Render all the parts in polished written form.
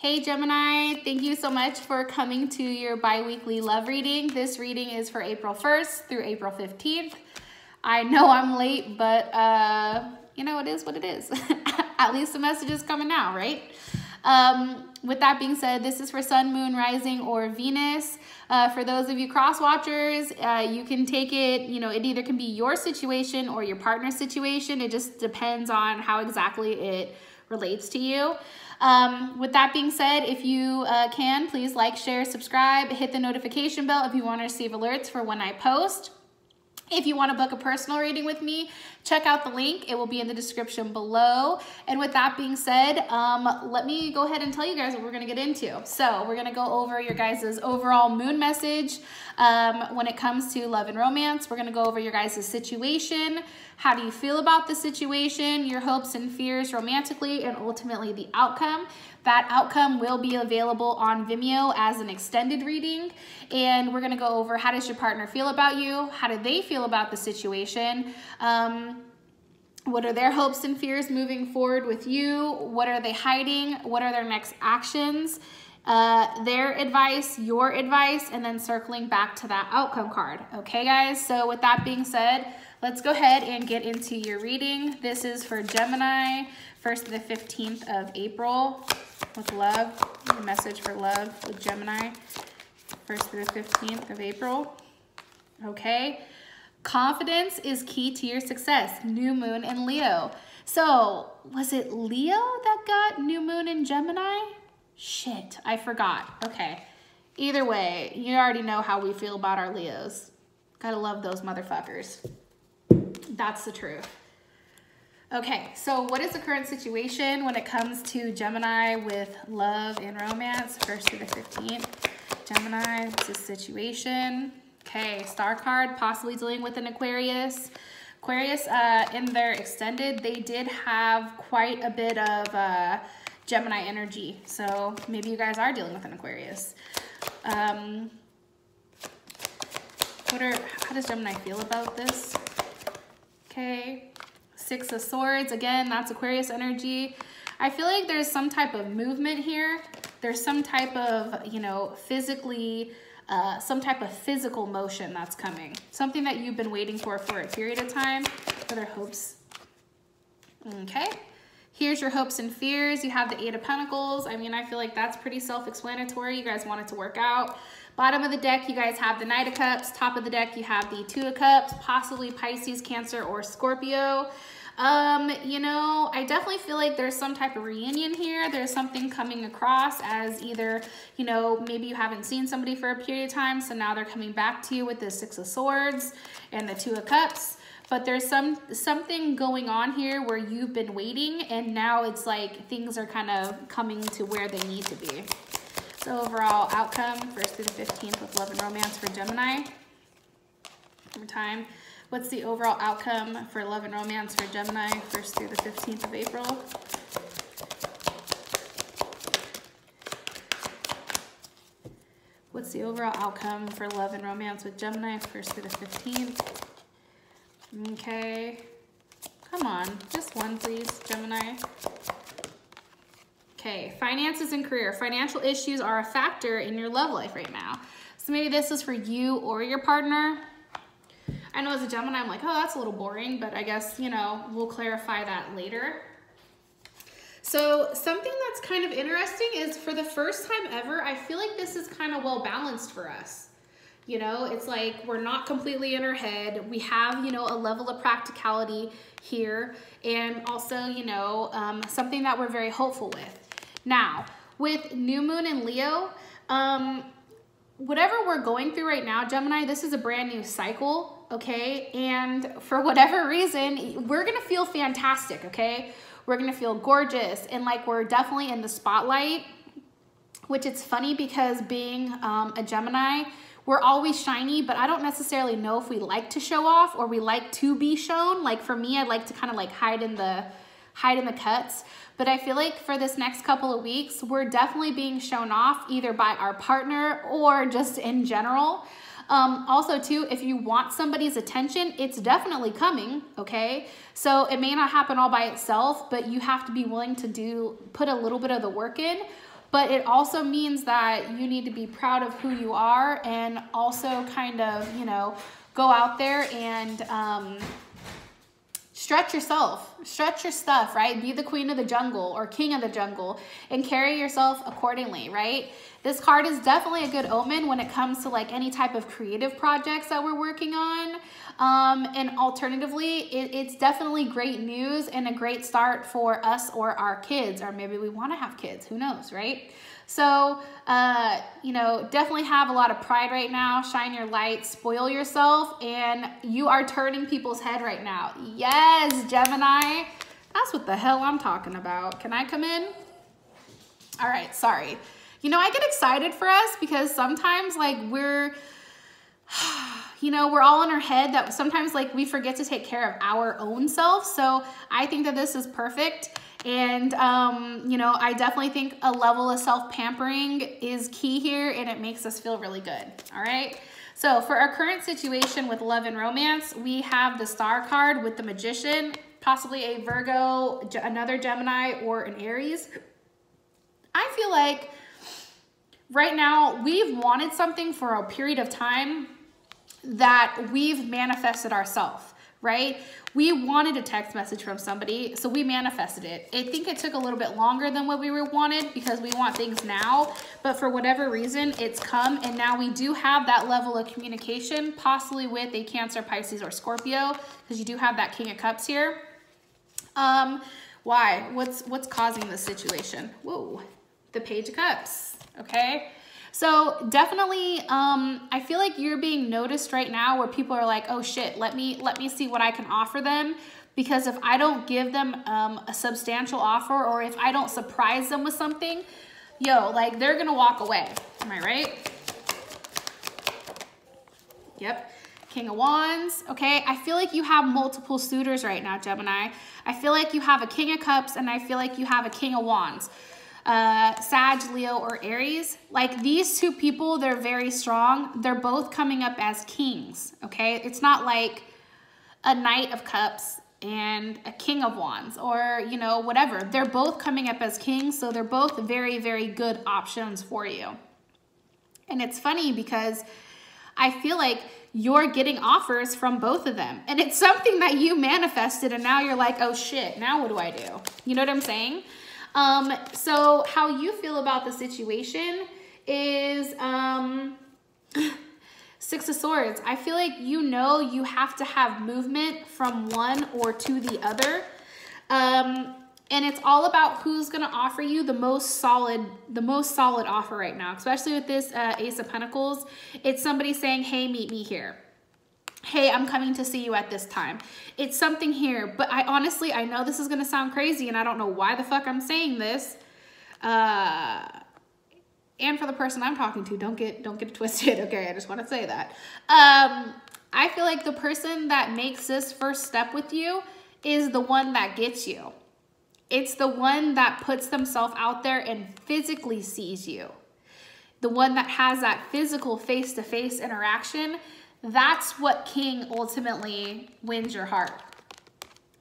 Hey Gemini, thank you so much for coming to your bi-weekly love reading. This reading is for April 1st through April 15th. I know I'm late, but you know, it is what it is. At least the message is coming now, right? With that being said, this is for Sun, Moon, Rising, or Venus. For those of you cross watchers, you can take it, you know, it either can be your situation or your partner's situation. It just depends on how exactly it relates to you. With that being said, if you can, please like, share, subscribe, hit the notification bell if you want to receive alerts for when I post. If you want to book a personal reading with me, check out the link. It will be in the description below. And with that being said, let me go ahead and tell you guys what we're going to get into. So we're going to go over your guys' overall moon message when it comes to love and romance. We're going to go over your guys' situation. How do you feel about the situation, your hopes and fears romantically, and ultimately the outcome. That outcome will be available on Vimeo as an extended reading. And we're going to go over how does your partner feel about you? How do they feel about the situation? What are their hopes and fears moving forward with you? What are they hiding? What are their next actions? Their advice, your advice, and then circling back to that outcome card. Okay, guys? So with that being said, let's go ahead and get into your reading. This is for Gemini, 1st to the 15th of April with love. The message for love with Gemini, 1st through the 15th of April. Okay. Confidence is key to your success. New moon in Leo. So was it Leo that got new moon in Gemini? Shit, I forgot. Okay. Either way, you already know how we feel about our Leos. Gotta love those motherfuckers. That's the truth. Okay, so what is the current situation when it comes to Gemini with love and romance, 1st to the 15th? Gemini, what's the situation? Okay, star card, possibly dealing with an Aquarius. Aquarius, in their extended, they did have quite a bit of Gemini energy. So maybe you guys are dealing with an Aquarius. How does Gemini feel about this? Okay, 6 of Swords. Again, that's Aquarius energy. I feel like there's some type of movement here. There's some type of, you know, physically, some type of physical motion that's coming. Something that you've been waiting for a period of time. For their hopes. Okay. Here's your hopes and fears. You have the 8 of Pentacles. I mean, I feel like that's pretty self-explanatory. You guys want it to work out. Bottom of the deck, you guys have the Knight of Cups. Top of the deck, you have the 2 of Cups, possibly Pisces, Cancer, or Scorpio. You know, I definitely feel like there's some type of reunion here. There's something coming across as either, you know, maybe you haven't seen somebody for a period of time, so now they're coming back to you with the 6 of Swords and the 2 of Cups. But there's something going on here where you've been waiting, and now it's like things are kind of coming to where they need to be. So overall outcome, 1st through the 15th with love and romance for Gemini. One more time. What's the overall outcome for love and romance for Gemini, 1st through the 15th of April? What's the overall outcome for love and romance with Gemini, 1st through the 15th? Okay. Come on. Just one, please, Gemini. Okay. Finances and career. Financial issues are a factor in your love life right now. So maybe this is for you or your partner. I know as a Gemini, I'm like, oh, that's a little boring, but I guess, you know, we'll clarify that later. So something that's kind of interesting is for the first time ever, I feel like this is kind of well balanced for us. You know, it's like we're not completely in our head. We have, you know, a level of practicality here, and also, you know, something that we're very hopeful with. Now, with new moon in Leo, whatever we're going through right now, Gemini, this is a brand new cycle, okay? And for whatever reason, we're gonna feel fantastic, okay? We're gonna feel gorgeous, and like we're definitely in the spotlight, which it's funny because being a Gemini, we're always shiny, but I don't necessarily know if we like to show off or we like to be shown. Like for me, I like to kind of like hide in the cuts. But I feel like for this next couple of weeks, we're definitely being shown off either by our partner or just in general. Also too, if you want somebody's attention, it's definitely coming, okay? So it may not happen all by itself, but you have to be willing to put a little bit of the work in. but it also means that you need to be proud of who you are and also kind of, you know, go out there and stretch yourself, stretch your stuff, right? Be the queen of the jungle or king of the jungle and carry yourself accordingly, right? This card is definitely a good omen when it comes to like any type of creative projects that we're working on. And alternatively, it's definitely great news and a great start for us or our kids, or maybe we want to have kids, who knows, right? So, you know, definitely have a lot of pride right now. Shine your light, spoil yourself, and you are turning people's head right now. Yes, Gemini. That's what the hell I'm talking about. Can I come in? All right, sorry. You know, I get excited for us because sometimes like we're, you know, we're all in our head that sometimes like we forget to take care of our own self. So I think that this is perfect. And, you know, I definitely think a level of self-pampering is key here and it makes us feel really good. All right. So for our current situation with love and romance, we have the Star card with the Magician, possibly a Virgo, another Gemini, or an Aries. I feel like right now we've wanted something for a period of time that we've manifested ourselves, right? We wanted a text message from somebody, so we manifested it. I think it took a little bit longer than what we wanted because we want things now, but for whatever reason, it's come, and now we do have that level of communication, possibly with a Cancer, Pisces, or Scorpio, because you do have that King of Cups here. Why? What's causing this situation? Whoa, the Page of Cups, okay? So definitely, I feel like you're being noticed right now where people are like, oh shit, let me see what I can offer them. Because if I don't give them a substantial offer, or if I don't surprise them with something, yo, like they're gonna walk away. Am I right? Yep. King of Wands. Okay. I feel like you have multiple suitors right now, Gemini. I feel like you have a King of Cups and I feel like you have a King of Wands. Sag, Leo, or Aries. Like these two people, they're very strong. They're both coming up as kings, okay? It's not like a Knight of Cups and a King of Wands or, you know, whatever. They're both coming up as kings, so they're both very, very good options for you. And it's funny because I feel like you're getting offers from both of them. And it's something that you manifested and now you're like, oh shit, now what do I do? You know what I'm saying? So how you feel about the situation is, Six of Swords. I feel like, you know, you have to have movement from one or to the other. And it's all about who's going to offer you the most solid offer right now, especially with this, Ace of Pentacles. It's somebody saying, hey, meet me here. Hey, I'm coming to see you at this time. It's something here, but I know this is going to sound crazy and I don't know why the fuck I'm saying this. And for the person I'm talking to, don't get it twisted. Okay. I just want to say that. I feel like the person that makes this first step with you is the one that gets you. It's the one that puts themselves out there and physically sees you. The one that has that physical face-to-face interaction. That's what king ultimately wins your heart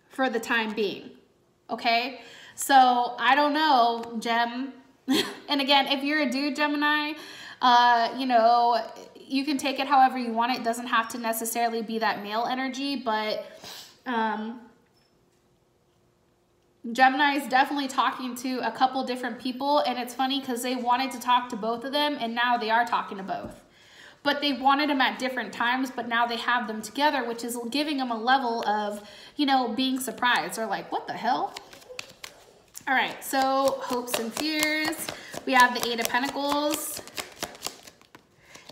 for the time being, okay? So I don't know, Gem. And again, if you're a dude, Gemini, you know, you can take it however you want. It doesn't have to necessarily be that male energy, but Gemini is definitely talking to a couple different people, and it's funny because they wanted to talk to both of them, and now they are talking to both. But they wanted them at different times, but now they have them together, which is giving them a level of, you know, being surprised or like, what the hell? All right, so hopes and fears. We have the Eight of Pentacles.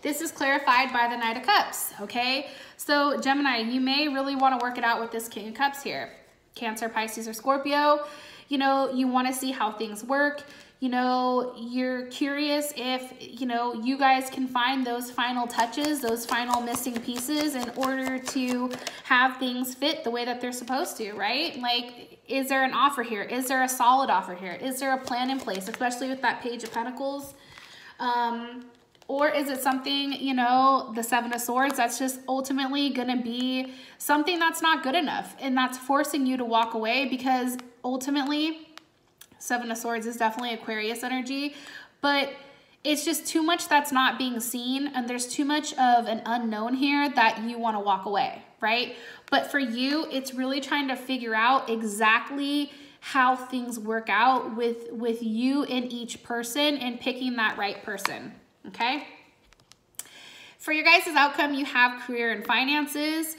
This is clarified by the Knight of Cups, okay? So Gemini, you may really want to work it out with this King of Cups here. Cancer, Pisces, or Scorpio. You know, you want to see how things work. You know, you're curious if, you know, you guys can find those final touches, those final missing pieces in order to have things fit the way that they're supposed to, right? Like, is there an offer here? Is there a solid offer here? Is there a plan in place, especially with that Page of Pentacles? Or is it something, you know, the Seven of Swords, that's just ultimately going to be something that's not good enough and that's forcing you to walk away because ultimately Seven of Swords is definitely Aquarius energy, but it's just too much that's not being seen, and there's too much of an unknown here that you want to walk away, right? But for you, it's really trying to figure out exactly how things work out with you and each person and picking that right person, okay? For your guys' outcome, you have career and finances.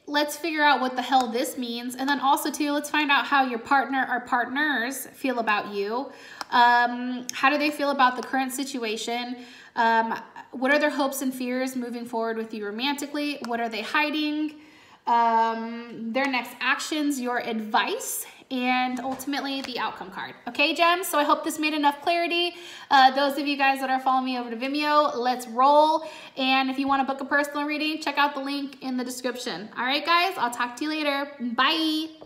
Let's figure out what the hell this means. And then also too, let's find out how your partner or partners feel about you. How do they feel about the current situation? What are their hopes and fears moving forward with you romantically? What are they hiding? Their next actions, your advice, and ultimately the outcome card. Okay, gems? So I hope this made enough clarity. Those of you guys that are following me over to Vimeo, let's roll. And if you want to book a personal reading, check out the link in the description. All right, guys, I'll talk to you later. Bye.